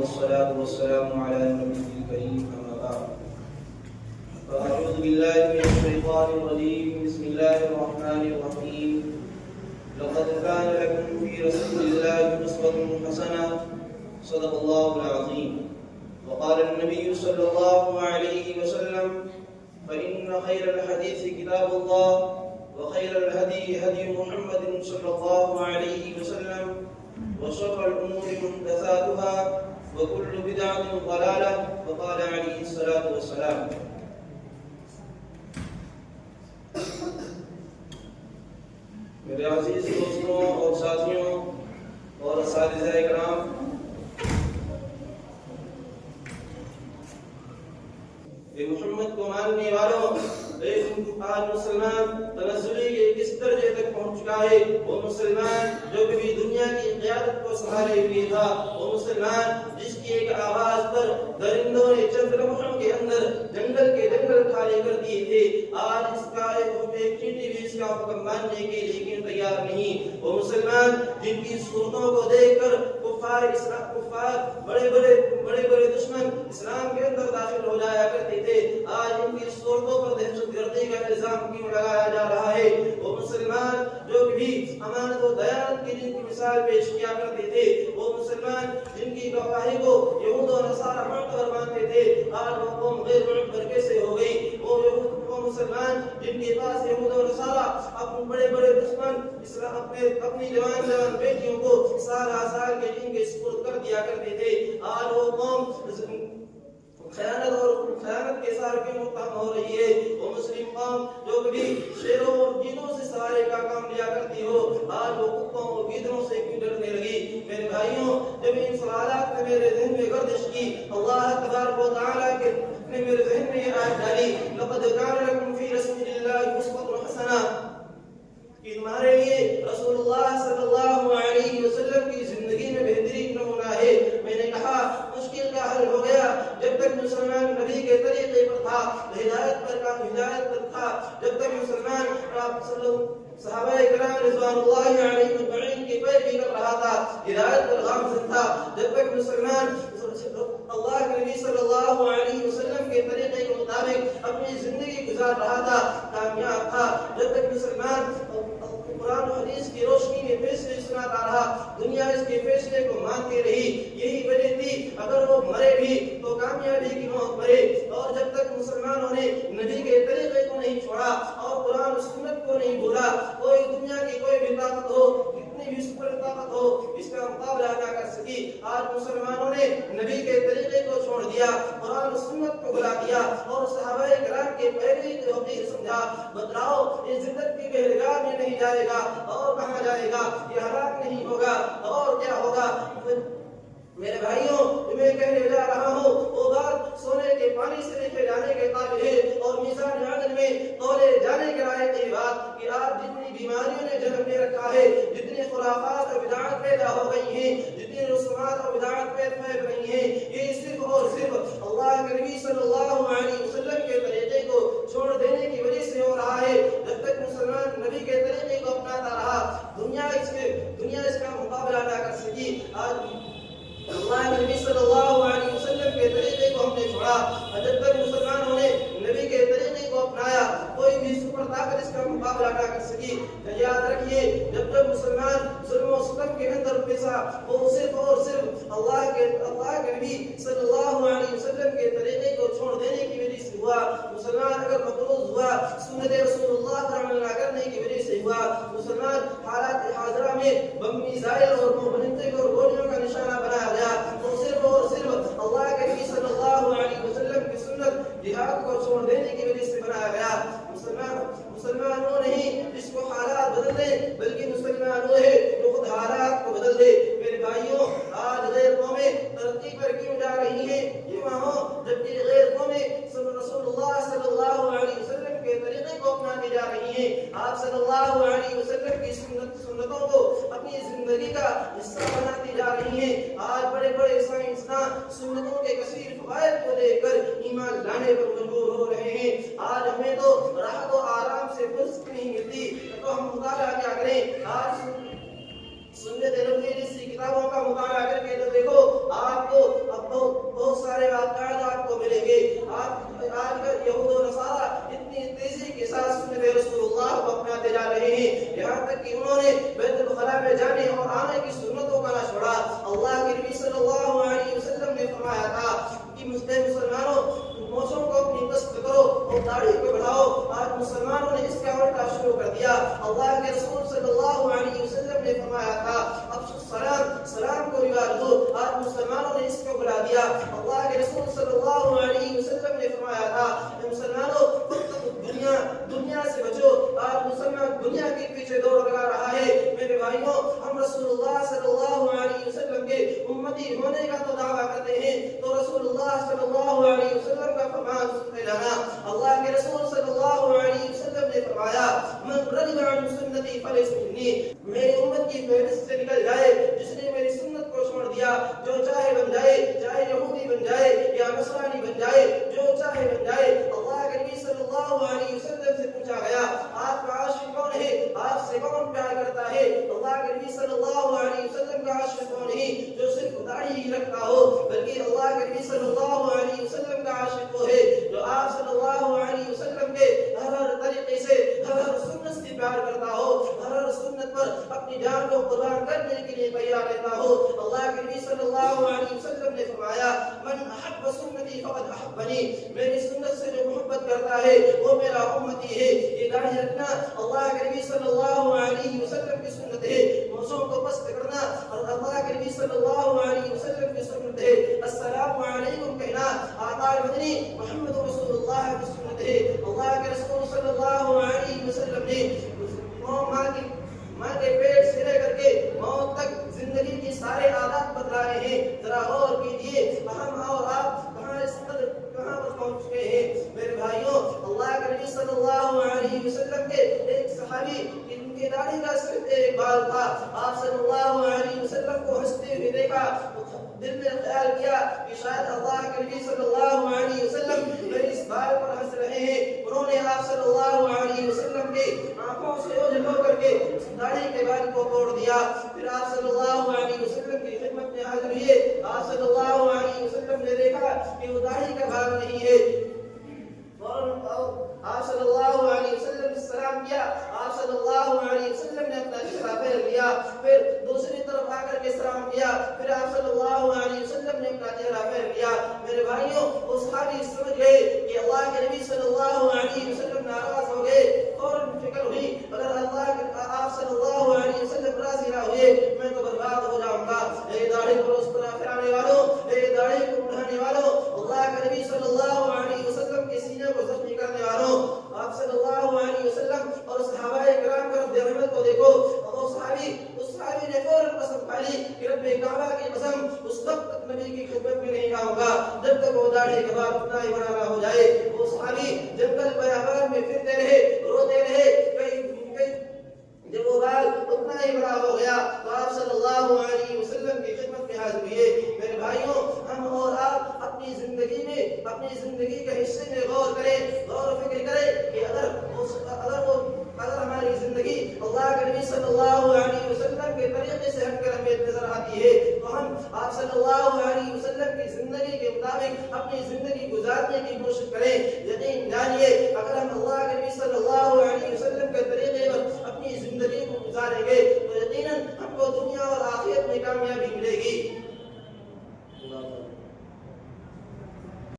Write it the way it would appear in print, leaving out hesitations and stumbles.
والصلاة والسلام على النبي الكريم أما بعد فأعوذ بالله من الشيطان الرجيم بسم الله الرحمن الرحيم لقد كان لكم في رسول الله أسوة حسنة صدق الله العظيم وقال النبي صلى الله عليه وسلم فإن خير الحديث كتاب الله وخير الهدي هدي محمد صلى الله عليه وسلم وشر الأمور محدثاتها وكل بدعة ضلالة وقال عليه الصلاة والسلام میرے عزیز دوستوں اور ساتھیوں اور اساتذہ اکرام، اے محمد کو ماننے والوں، آج مسلمان تنزلی کے کس درجے تک پہنچ چکا ہے؟ وہ مسلمان جو کبھی دنیا کی قیادت کو سنبھالے ہوئے تھا، وہ مسلمان جس کی ایک آواز پر درندوں نے چند لمحوں کے اندر جنگل کے جنگل کھالے کر دیے تھے، آج اس کا ایک چینٹی بھی اس کا حکم ماننے کے لیے تیار نہیں۔ وہ مسلمان جن کی صورتوں کو دیکھ کر کفار بڑے بڑے دشمن اسلام کے اندر داخل ہو جایا کرتے تھے، آج ان کی صورتوں پر دہشت گردی کا الزام کیوں لگایا جا رہا ہے؟ وہ مسلمان جو بھی امانت و دیانت کی جن کی مثال پیش کیا کرتے تھے، وہ مسلمان جن کی گواہی کو یہود و نصارہ معتبر مانتے تھے، آج وہ قوم غیر معتبر کیسے ہو گئی؟ وہ مسلمان جن کے پاس یہود و نصارہ اپنے بڑے دشمن اپنی جوان بیٹیوں کو سال کے دن کے سپرد کر دیا کرتے تھے، آج وہ قوم خیانت کے سار کیوں متهم ہو رہی ہے؟ وہ مسلم قوم جو کبھی شیروں اور گیدڑوں سے سوارے کا کام لیا کرتی ہو، آج وہ کتوں اور گیدڑوں سے کیوں ڈرنے لگی؟ میرے بھائیوں، جب ان سوالات نے میرے ذہن میں گردش کی، اللہ تبارک و تعالیٰ نے میرے ذہن میں یہ آیت ڈالی، لقد کان لکم فی رسول اللہ اسوۃ حسنہ، کہ تمہارے لیے رسول اللہ صلی اللہ علیہ وسلم کی زندگی میں بہترین نمونہ ہے۔ میں نے کہا مشکل کا حل ہو گیا، جب تک مسلمان نبی کے طریقے پر تھا، ہدایت پر تھا، جب تک مسلمان صحابہ کرام رضوان اللہ علیہم اجمعین کی پیروی کر رہا تھا، ہدایت پر گامزن تھا، جب تک مسلمان اللہ کے نبی صلی اللہ علیہ وسلم کے طریقے کے مطابق اپنی زندگی گزار رہا تھا، کامیاب تھا، جب تک مسلمان قرآن و حدیث کی روشنی میں فیصلے سناتا رہا، دنیا اس کے فیصلے کو مانتی رہی۔ یہی وجہ تھی اگر وہ مرے بھی تو کامیابی کی موت مرے۔ اور جب تک مسلمانوں نے نبی کے طریقے کو نہیں چھوڑا اور قرآن و سنت کو نہیں بھولا، کوئی دنیا کی کوئی بھی طاقت ہو، کتنی بھی سپر طاقت ہو، اس کا مقابلہ نہ کر سکی۔ آج مسلمانوں نے نبی کے طریقے کو چھوڑ دیا، قرآن و سنت کو بھلا دیا اور صحابہ کرام کے پیروی کو حقیر سمجھا۔ بتلاؤ یہ زندگی کی بہرگاہ میں نہیں جائے گا اور کہاں جائے گا؟ یہ ہلاک نہیں ہوگا اور کیا ہوگا؟ میرے بھائیوں، میں کہنے جا رہا ہوں وہ بات سونے کے پانی سے لکھے جانے کے قابل ہے اور میزان عدل میں تولے جانے کے لائق یہ بات کہ آج جتنی بیماریوں نے جنم لے رکھا ہے، جتنی خرافات اور بدعات پیدا ہو گئی ہیں، جتنی رسومات اور بدعات پھیل رہی ہیں، یہ صرف اور صرف اللہ کے نبی صلی اللہ علیہ وسلم کے طریقے کو چھوڑ دینے کی وجہ سے ہو رہا ہے۔ جب تک مسلمان نبی کے طریقے کو اپناتا رہا، دنیا اس کا مقابلہ نہ کر سکی۔ آج اللہ کے نبی صلی اللہ علیہ وسلم کے طریقے کو ہم نے چھوڑا، جب تک مسلمانوں نے نبی کے طریقے کو اپنایا، کوئی بھی سپر طاقت اس کا مقابلہ نہ کر سکی۔ یاد رکھیے، جب تک مسلمان ظلم و ستم کے اندر پھنسا، وہ صرف اور صرف اللہ کے نبی صلی اللہ علیہ وسلم کے طریقے کو چھوڑ دینے کی وجہ سے ہوا۔ مسلمان اگر مقروض ہوا، سنت رسول اللہ پر عمل نہ کرنے کی وجہ سے ہوا۔ مسلمان حالات حاضرہ میں بم میزائل اور منطق اور گولیوں کا نشانہ بنایا گیا، تو صرف اور صرف اللہ کے نبی صلی اللہ علیہ وسلم کی سنت جہاد کو چھوڑ دینے کی وجہ سے بنایا گیا۔ مسلمانوں نہیں جس کو حالات بدل دے، بلکہ مسلمانوں ہے جو خود حالات کو بدل دے۔ میرے بھائیوں، آج غیر قومیں ترقی پر کیوں جا رہی ہیں؟ یہ وہاں جبکہ غیر قومیں رسول اللہ صلی اللہ علیہ وسلم کے طریقے کو اپنانے جا رہی ہیں، آپ صلی اللہ علیہ وسلم کی سنتوں کو اپنی زندگی کا حصہ بناتی جا رہی ہیں۔ آج بڑے سائنسداں سنتوں کے کثیر فوائد کو لے کر ایمان لانے پر مجبور ہو رہے ہیں۔ آج ہمیں تو راحت و آرام سے فرصت نہیں ملتی تو ہم مطالعہ کیا کریں؟ آج سنت نبوی جیسی کتابوں کا مطالعہ کر کے تو دیکھو، آپ کو دیا. اللہ کے رسول صلی اللہ علیہ وسلم نے فرمایا تھا کہ مسلمانوں دنیا سے بچو. آج مسلمان دنیا کے پیچھے دوڑ لگا رہا ہے. میرے بھائیوں ہم رسول اللہ صلی اللہ علیہ وسلم کے امتی ہونے کا تو دعویٰ کرتے ہیں تو رسول اللہ صلی اللہ علیہ وسلم کا فرمان سنتے رہنا. اللہ کے رسول صلی اللہ علیہ وسلم نے فرمایا من رغب عن سنتی فلیس منی. میری امت کی فہرست سے نکل جائے جس نے میری سنت کو چھوڑ دیا. جو چاہے بن جائے, چاہے یہودی بن جائے یا نصرانی بن جائے, جو چاہے بن جائے. اللہ کے نبی صلی اللہ علیہ وسلم سے پوچھا گیا آپ کا عاشق کون ہے, آپ سے کون پیار کرتا ہے؟ اللہ کے نبی صلی اللہ علیہ وسلم کا عاشق کون نہیں جو صرف داڑھی ہی رکھتا ہو, بلکہ اللہ کے نبی صلی اللہ علیہ وسلم کا عاشق وہ ہے جو آپ صلی اللہ علیہ وسلم کے ہر طریقے سے ہر سنت سے پیار کرتا ہو, ہر سنت پر اپنی جان کو قربان کرنے کے لیے تیار رہتا ہو. اللہ کے نبی صلی اللہ علیہ وسلم نے فرمایا من احب سنتی فقد احبنی. میری سنت سے جو محبت کرتا ہے وہ میرا امتی ہے. یہ داڑھی رکھنا اللہ کے نبی صلی اللہ علیہ وسلم کی سنت ہے. موزوں کو پست کرنا اور اللہ کے نبی صلی اللہ علیہ وسلم کی سنت ہے. السلام علیکم کہنا آقا مدنی محمد رسول اللہ کی سنت ہے. اللہ کے رسول صلی اللہ علیہ وسلم نے ماں کے پیٹ سے لے کر کے موت تک زندگی کی سارے عادات بدلائے ہیں. ذرا غور کیجئے ہم اور آپ کہاں پر پہنچ چکے ہیں. میرے بھائیوں اللہ کے نبی صلی اللہ علیہ وسلم کے ایک صحابی ان کی داڑھی کا صرف ایک بال تھا. آپ صلی اللہ علیہ وسلم کو ہنستے ہوئے دیکھا, دل میں خیال کیا کہ شاید اللہ کے نبی صلی اللہ علیہ وسلم میرے اس بال پر ہنس رہے ہیں. انہوں نے آپ صلی اللہ علیہ وسلم کی آنکھوں سے اوجھل ہو کر کے داڑھی کے بال کو توڑ دیا. پھر آپ صلی اللہ علیہ وسلم کی خدمت میں حاضر ہوئے. آپ صلی اللہ علیہ وسلم نے دیکھا کہ وہ داڑھی کا بال نہیں ہے. آپ صلی اللہ علیہ وسلم نے سلام کیا. آپ صلی اللہ علیہ وسلم نے اپنا چہرہ پھیر لیا, پھر دوسری طرف آ کر کے سلام کیا. پھر آپ صلی اللہ علیہ وسلم نے اپنا چہرہ پھیر لیا. میرے بھائیوں وہ صحابی سمجھ گئے کہ اللہ کے نبی صلی اللہ علیہ وسلم ناراض ہو گئے. فوراً فکر ہوئی اگر آپ صلی اللہ علیہ وسلم راضی نہ ہوئے میں تو برباد ہو جاؤں گا. اے داڑھی کو اس طرح پھیرانے والوں, اے داڑھی کو بڑھانے والوں, اللہ کے نبی صلی اللہ علیہ وسلم کے سینے کو زخمی کرنے والوں, آپ صلی اللہ علیہ وسلم اور صحابہ کرام کا رد عمل کو دیکھو. اس صحابی نے فوراً قسم کھا لی کہ رب کعبہ کی قسم اس وقت تک نبی کی خدمت میں نہیں آؤں گا جب تک وہ داڑھی کا بال اتنا ہی بڑا نہ ہو جائے. وہ صحابی جنگل بیابان میں پھرتے رہے, روتے رہے. جب وہ بال اتنا ہی بڑا ہو گیا تو آپ صلی اللہ علیہ وسلم کی خدمت میں حاضر ہوئے. میرے بھائیوں ہم اور آپ اپنی زندگی میں اپنی زندگی کے حصے میں غور کریں, غور و فکر کریں کہ اگر ہماری زندگی اللہ کے نبی صلی اللہ علیہ وسلم کے طریقے سے ہٹ کر ہمیں نظر آتی ہے تو ہم آپ صلی اللہ علیہ وسلم کی زندگی کے مطابق اپنی زندگی گزارنے کی کوشش کریں. یقین جانیے اگر ہم اللہ کے نبی صلی اللہ علیہ وسلم کے طریقے پر اپنی زندگی کو گزاریں گے تو یقیناً ہم کو دنیا اور آخرت میں کامیابی ملے گی.